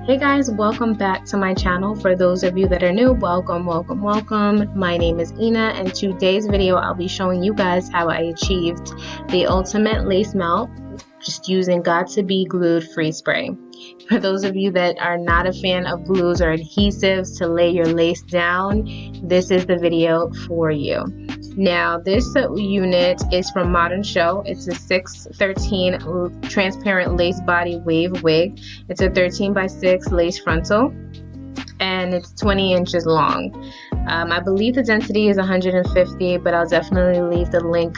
Hey guys, welcome back to my channel. For those of you that are new, welcome. My name is Ina, and today's video I'll be showing you guys how I achieved the ultimate lace melt just using Got2b glued free spray. For those of you that are not a fan of glues or adhesives to lay your lace down, this is the video for you. Now this unit is from Modern Show. It's a 613 transparent lace body wave wig. It's a 13 by 6 lace frontal and it's 20 inches long. I believe the density is 150, but I'll definitely leave the link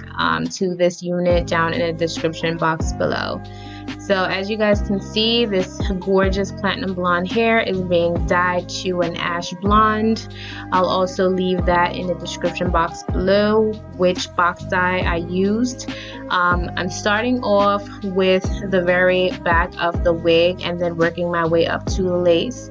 to this unit down in the description box below. So as you guys can see, this gorgeous platinum blonde hair is being dyed to an ash blonde. I'll also leave that in the description box below, which box dye I used. I'm starting off with the very back of the wig and then working my way up to the lace.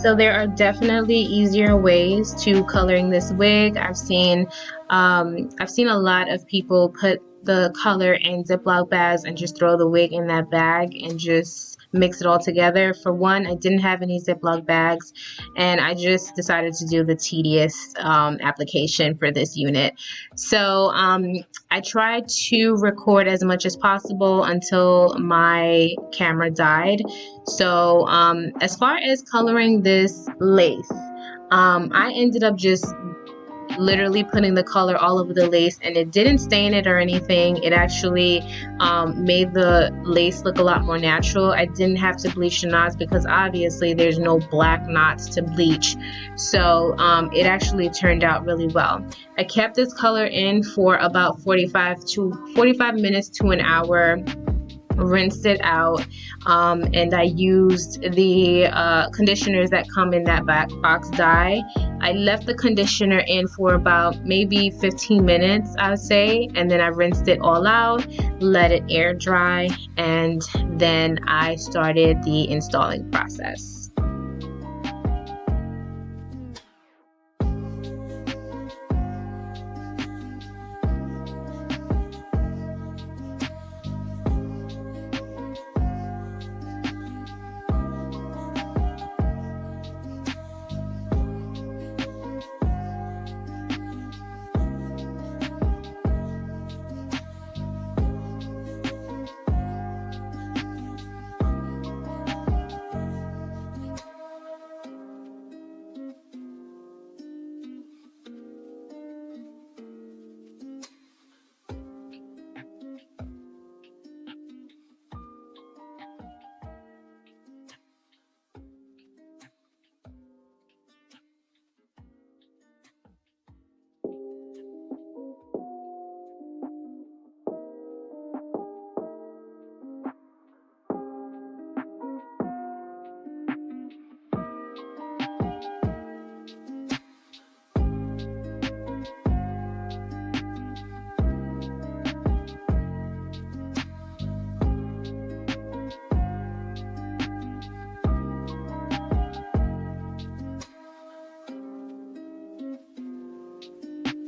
So there are definitely easier ways to coloring this wig. I've seen a lot of people put the color in Ziploc bags and just throw the wig in that bag and just mix it all together. For one, I didn't have any Ziploc bags and I just decided to do the tedious application for this unit. So I tried to record as much as possible until my camera died. So as far as coloring this lace, I ended up just literally putting the color all over the lace, and it didn't stain it or anything. It actually made the lace look a lot more natural. I didn't have to bleach the knots because obviously there's no black knots to bleach, so it actually turned out really well. I kept this color in for about 45 minutes to an hour, rinsed it out, and I used the conditioners that come in that box dye. I left the conditioner in for about maybe 15 minutes, I would say, and then I rinsed it all out, let it air dry, and then I started the installing process.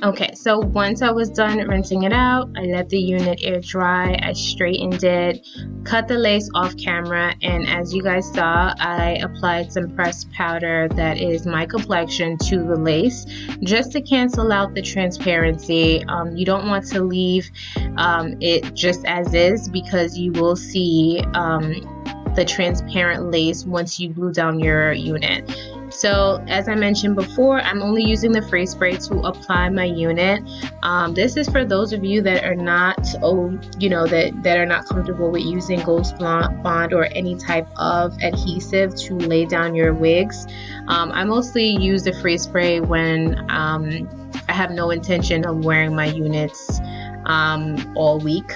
Okay, so once I was done rinsing it out, I let the unit air dry, I straightened it, cut the lace off camera, and as you guys saw, I applied some pressed powder that is my complexion to the lace just to cancel out the transparency. You don't want to leave it just as is because you will see the transparent lace once you glue down your unit. So as I mentioned before, I'm only using the free spray to apply my unit. This is for those of you that are not, that are not comfortable with using Ghost Bond or any type of adhesive to lay down your wigs. I mostly use the free spray when I have no intention of wearing my units all week.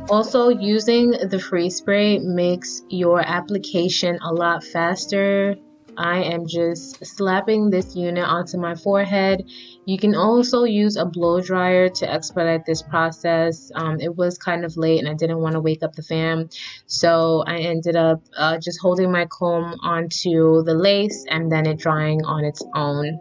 Also, using the free spray makes your application a lot faster. I am just slapping this unit onto my forehead. You can also use a blow dryer to expedite this process. It was kind of late and I didn't want to wake up the fam, so I ended up just holding my comb onto the lace and then it drying on its own.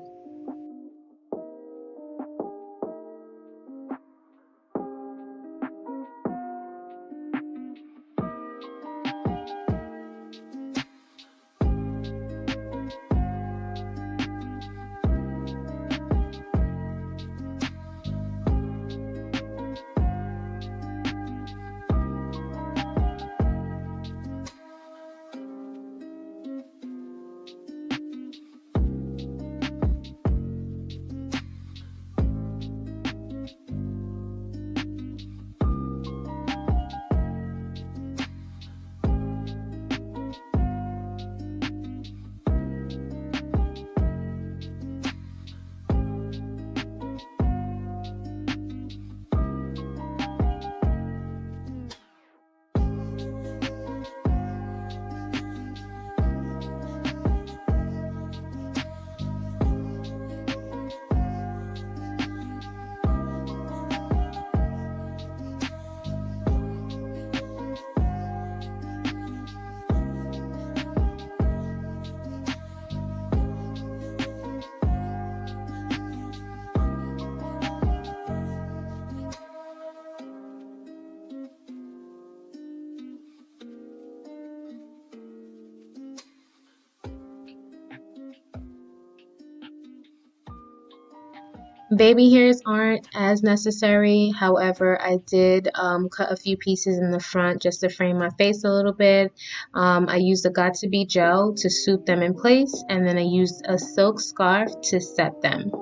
Baby hairs aren't as necessary. However, I did cut a few pieces in the front just to frame my face a little bit. I used the Got2b gel to suit them in place, and then I used a silk scarf to set them.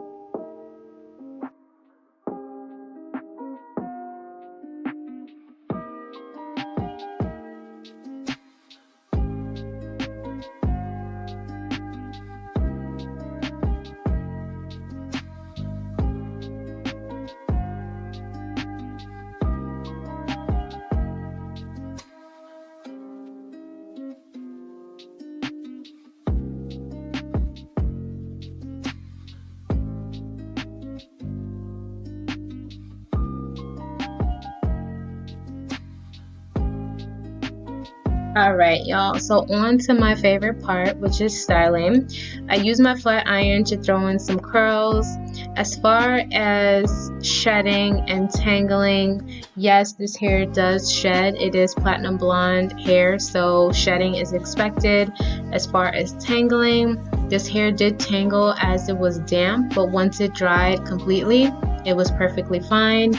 Alright, y'all, so on to my favorite part, which is styling. I use my flat iron to throw in some curls. As far as shedding and tangling, yes, this hair does shed. It is platinum blonde hair, so shedding is expected. As far as tangling, this hair did tangle as it was damp, but once it dried completely, it was perfectly fine.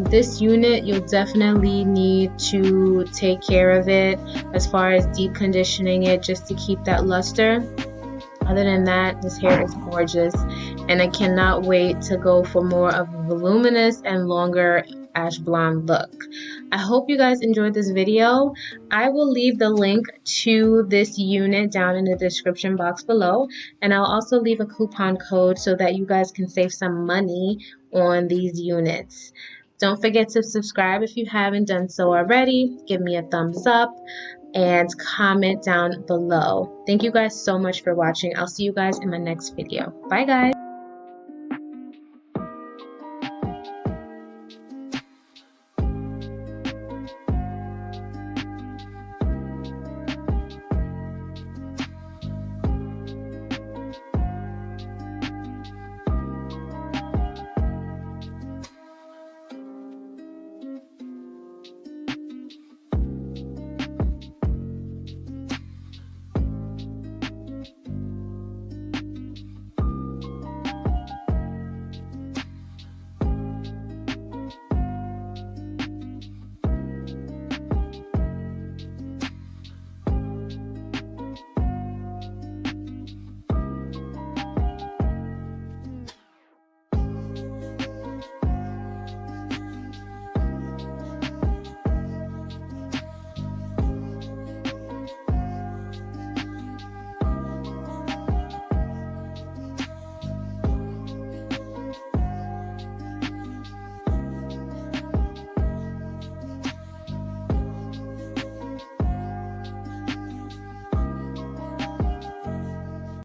This unit, you'll definitely need to take care of it as far as deep conditioning it just to keep that luster. Other than that, this hair is gorgeous, and I cannot wait to go for more of a voluminous and longer ash blonde look. I hope you guys enjoyed this video. I will leave the link to this unit down in the description box below, and I'll also leave a coupon code so that you guys can save some money on these units. Don't forget to subscribe if you haven't done so already. Give me a thumbs up and comment down below. Thank you guys so much for watching. I'll see you guys in my next video. Bye guys.